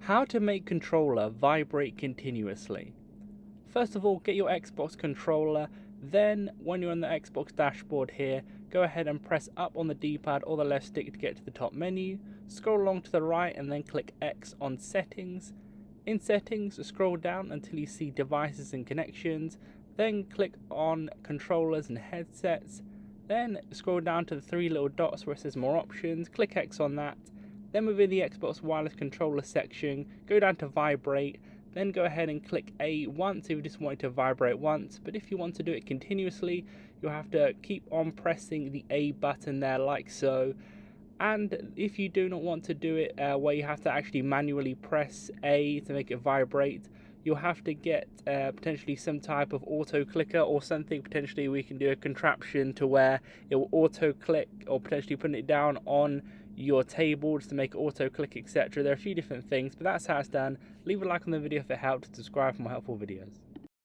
How to make controller vibrate continuously. First of all, get your Xbox controller, then when you're on the Xbox dashboard here, go ahead and press up on the D-pad or the left stick to get to the top menu, scroll along to the right and then click X on settings. In settings, scroll down until you see devices and connections, then click on controllers and headsets, then scroll down to the three little dots where it says more options, click X on that. Then within the Xbox wireless controller section, go down to vibrate, then go ahead and click A once if you just want it to vibrate once, but if you want to do it continuously, you'll have to keep on pressing the A button there like so. And if you do not want to do it where you have to actually manually press A to make it vibrate, you'll have to get potentially some type of auto clicker or something. Potentially we can do a contraption to where it will auto click, or potentially putting it down on your table just to make it auto click, etc. There are a few different things, but that's how it's done. Leave a like on the video if it helped, subscribe for more helpful videos.